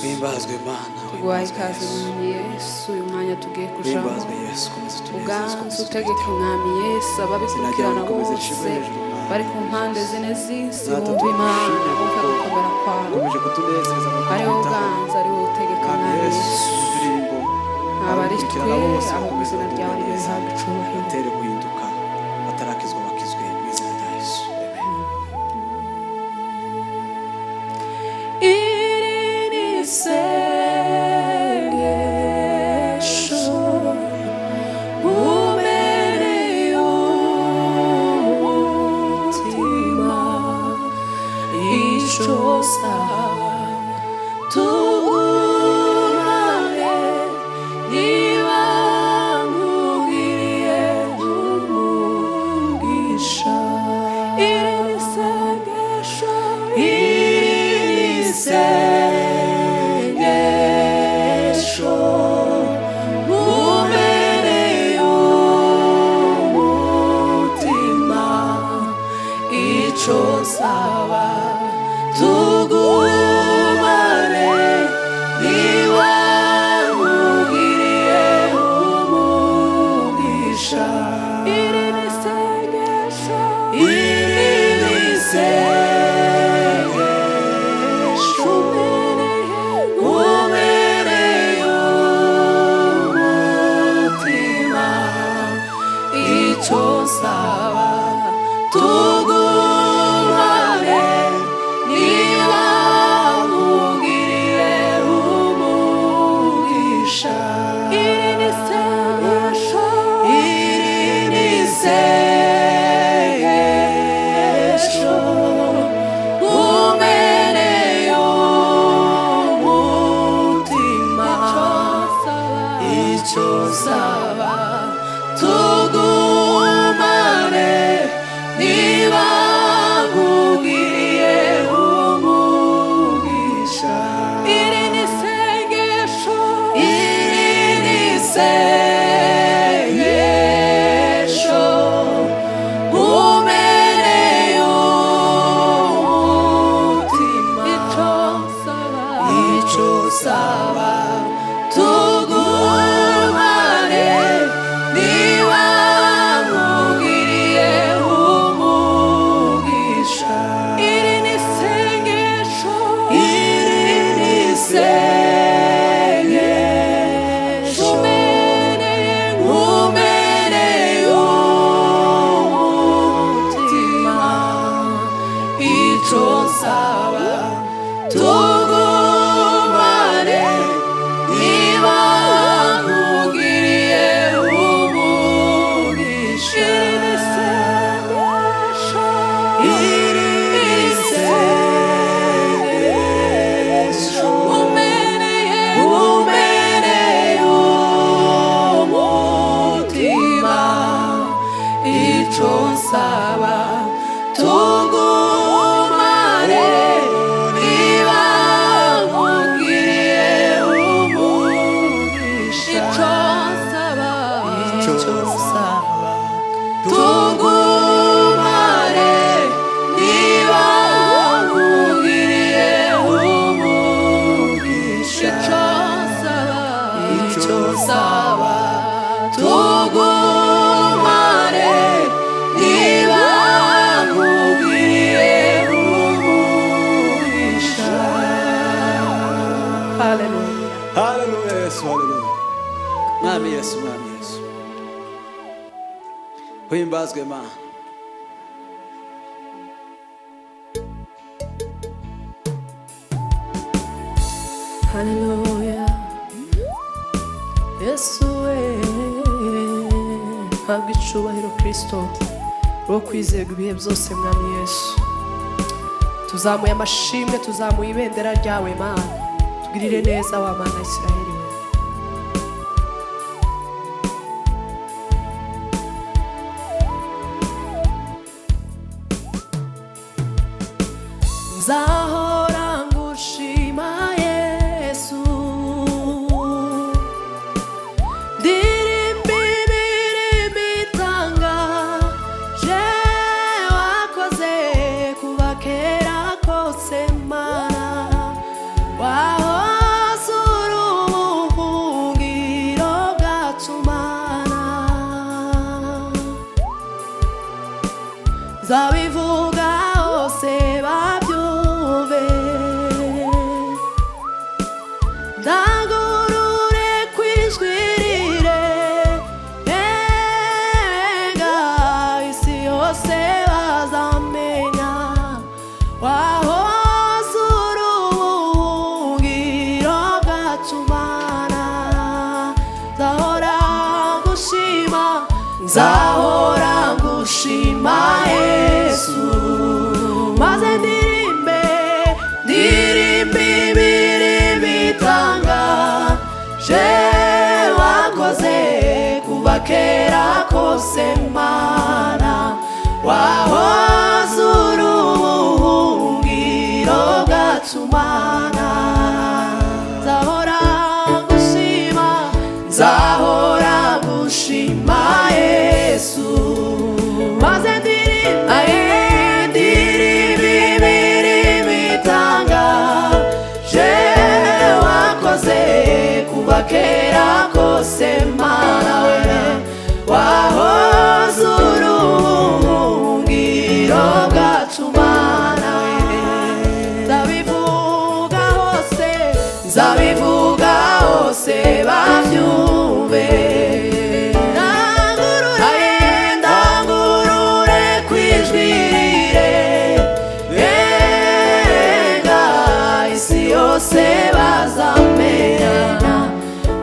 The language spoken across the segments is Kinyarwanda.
Himbazwe Mana, tuguhaye ikaze mwami Yesu. Uyu mwanya tugiye kujamo uganza utegeka mwami Yesu ababikurikirana bose bari ku mpande zine z'isi bumva Imana bumva gukomera kwawe. Ariho uganza ariho utegeka mwami Yesu, aba ari twe aho izina ryawe rihabwa icyubahiro. guhinduka batarakizwa bakizwe mu izina rya Yesu. Himbazwe Mana. Hallelujah. Yesu habwa icyubahiro Kristo ro kwizerwa ibihe byose mwami Yesu. Tuzamuye amashimwe, tuzamuye ibendera ryawe Mana, tugirire neza wa Mana Isiraheli. Zahora ngushima Yesu, ndirimba imirimo itangaje wakoze kuva kera kose Mana, waho kose Mana wahoze uri ubuhungiro bwacu Mana nzahora ngushima nzahora ngushima Yesu maze ndirimba imirimo itangaje wakoze kuva kera kose Mana wahoze uri ubuhungiro bwacu Mana nzabivuga hose babyumve ndangurure kwijwi rirenga isi yose bazamenya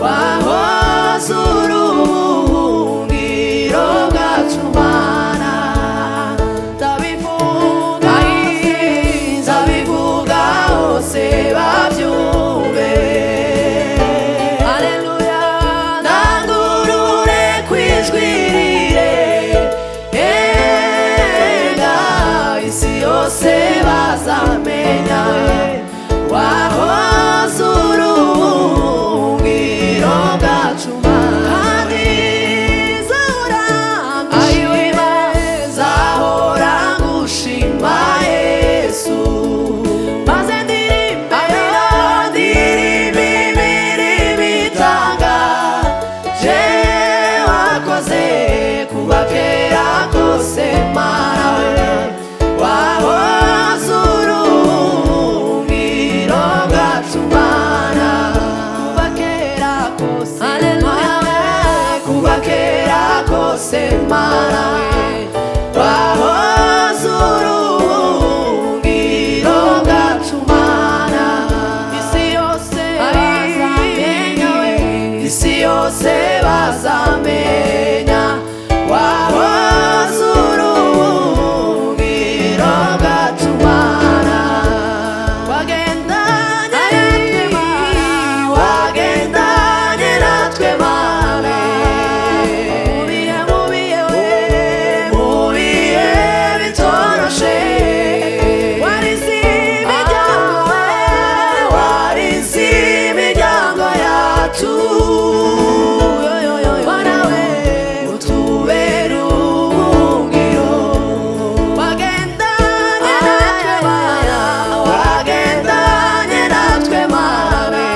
wahoze uri ubuhungiro bwacu Mana nzabivuga hose babyumve Haleluya ndangurure kwijwi rirenga isi yose bazamenya wahoze uri ubuhungiro bwacu kandi nzahora ngushima Yesu maze ndirimba imirimo itangaje wakoze kuva kera kose Mana wahoze uri ubuhungiro bwacu Mana kuva kera kose kuva kera kose Mana wahoze uri ubuhungiro bwacu Mana isi yose bazamenya isi yose bazamenya wahoze uri ubuhungiro bwacu Mana wagendanye natwe Mana mu bihe bitoroshe warize imiryango yacu Mana we utubere ubuhungiro wagendanye natwe Mana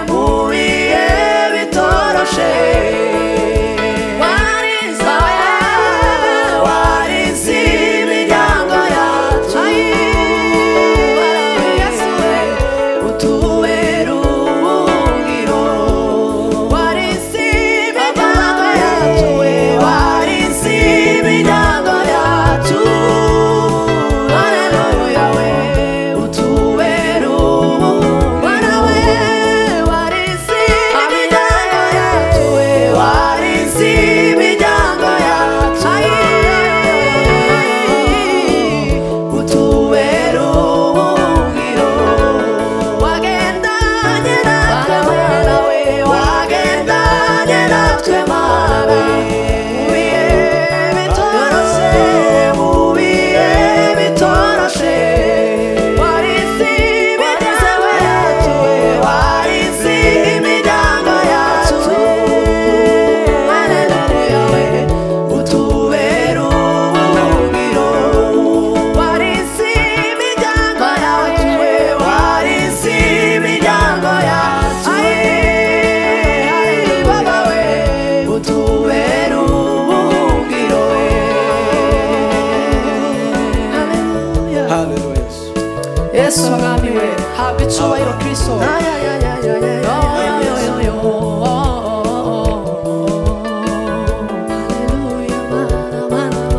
mu bihe bitoroshe warize imiryango yacu utubere ubuhungiro warize imiryango yacu warize imiryango yacu Haleluya we utubere ubuhungiro warize imiryango yacu warize imiryango yacu utubere ubuhungiro wagendanye natwe Mana we wagendanye natwe Mana mu bihe bitoroshe warize imiryango yacu warize imiryango yacu Haleluya we utubere ubuhungiro warize imiryango yacu warize imiryango yacu Baba we utubere ubuhungiro Haleluya Yesu mwami we habwa icyubahiro Kristo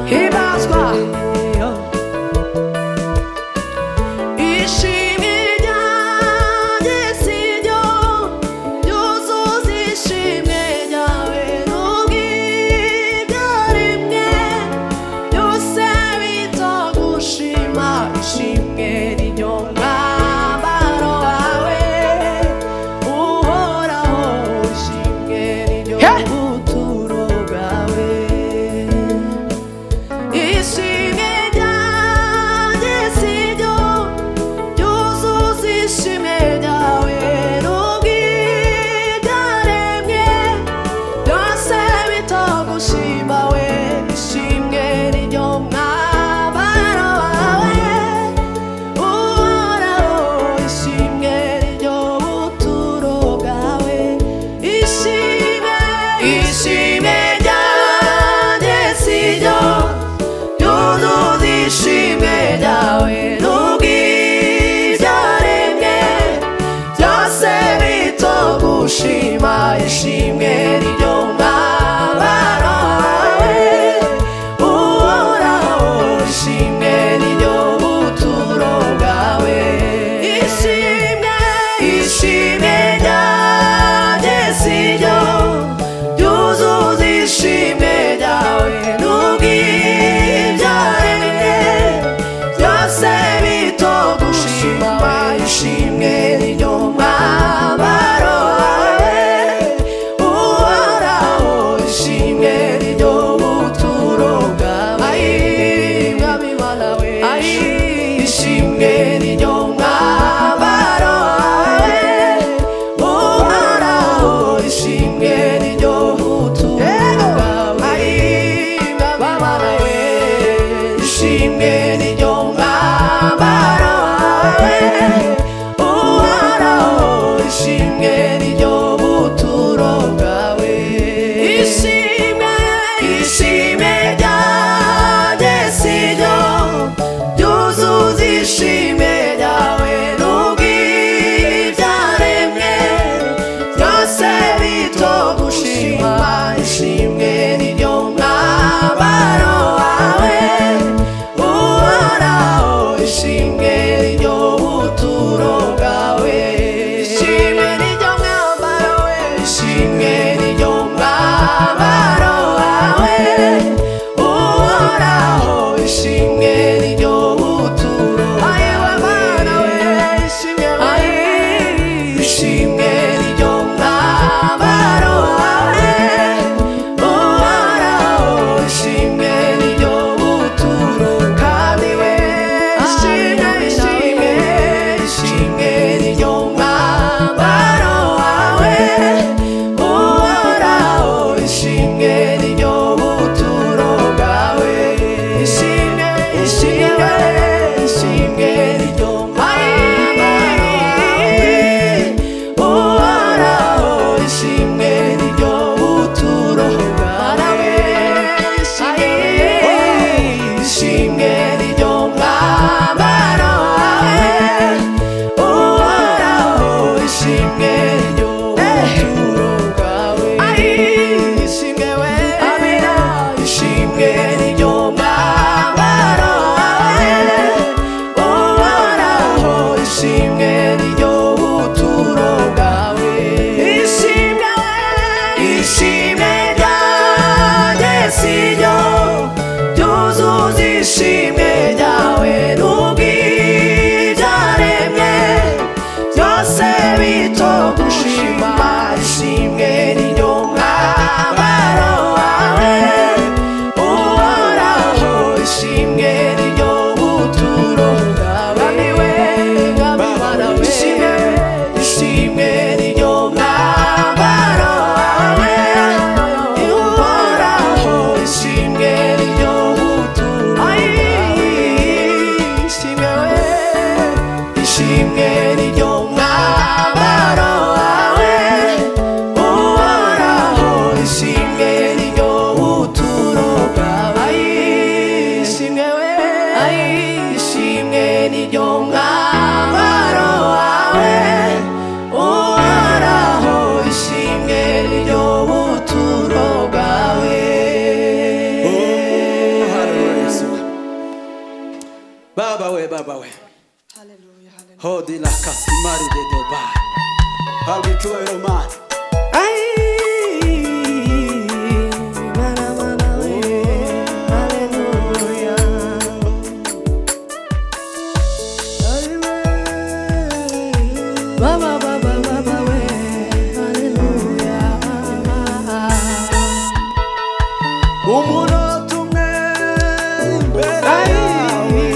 himbazwa ishimwe ryanjye si ryo ryuzuza ishimwe ryawe n'ubwibyo rimwe byose bitagushima ishimwe ryo mwambaro wawe uhoraho ishimwe ryo ishimwe niryo mwambaro wawe uhoraho, ishimwe niryo buturo bwawe, ishimwe we, ishimwe niryo mwambaro wawe uhoraho, ishimwe niryo buturo bwawe. Baba we, Baba we, hodi la kasimari de doba, habwa icyubahiro Mana. Baba, Baba, Baba we, haleluya. Umunota umwe imbere yawe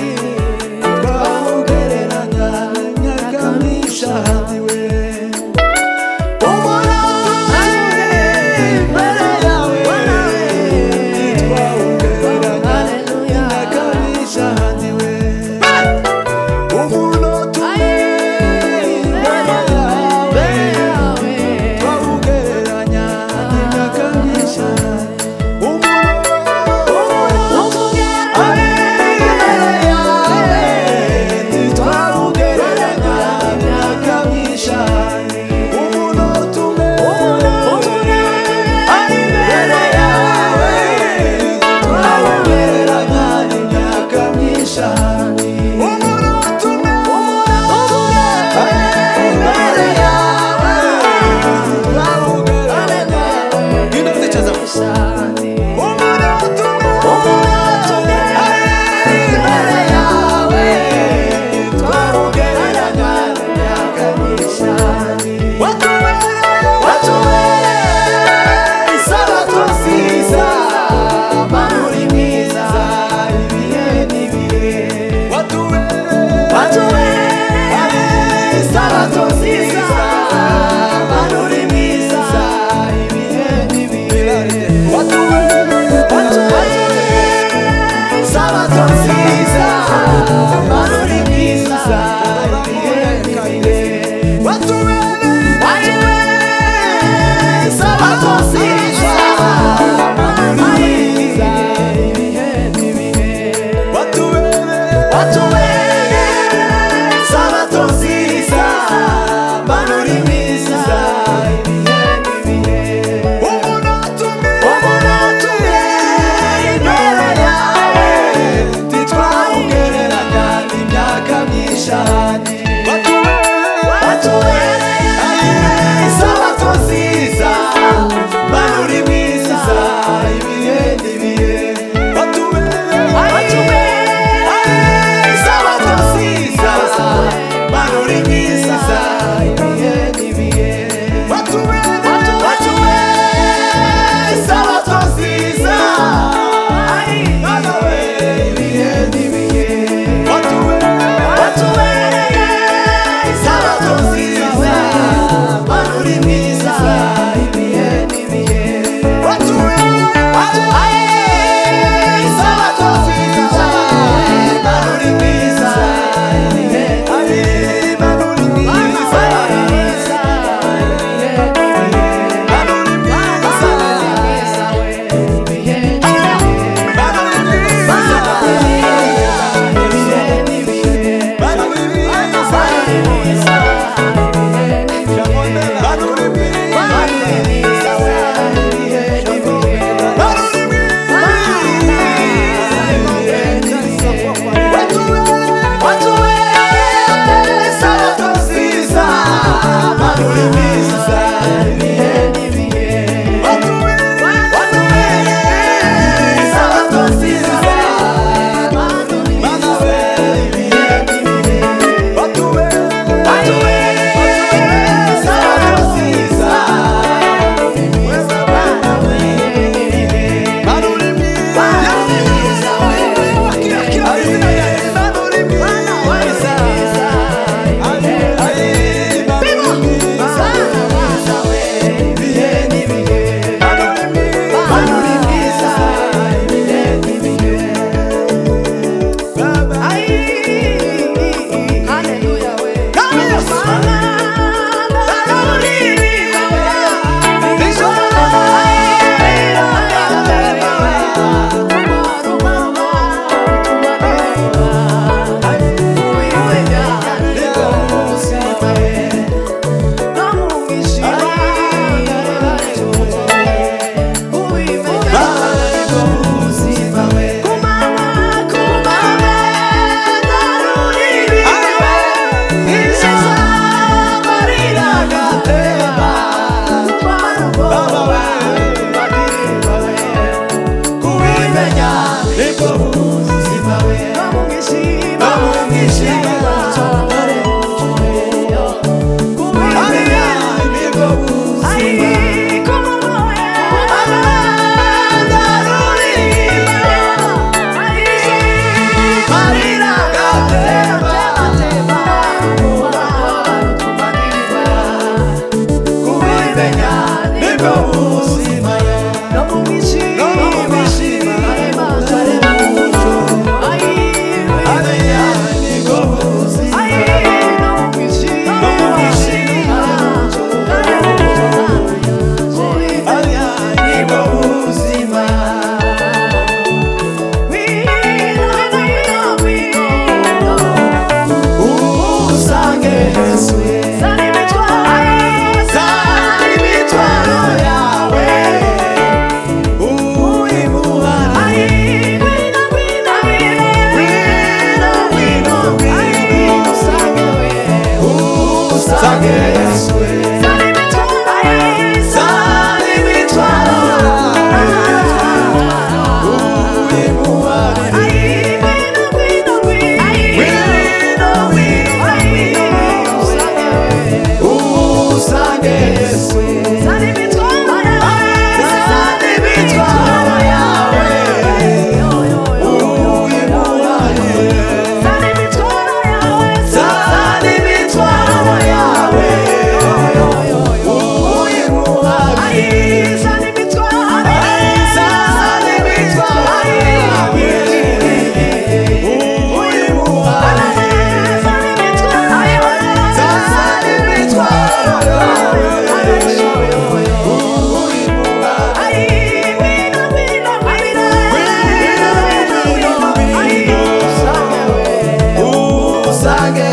twawugereranya nyakamisha hadiwe. Umunota umwe imbere yawe twawugereranya nyakamisha hadiwe. Umunota umwe imbere yawe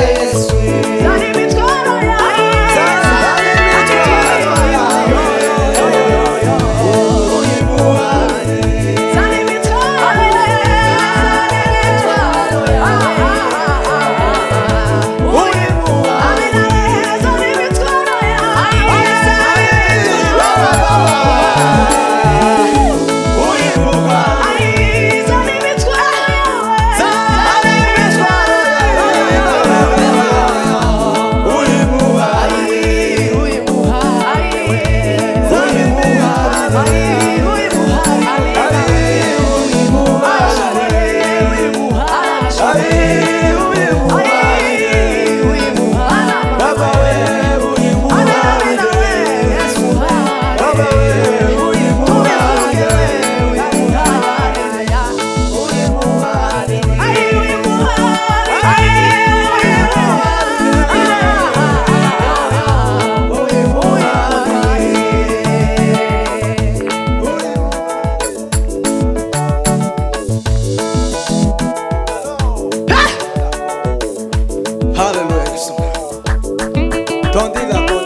Yesu. Hallelujah. Don't do that.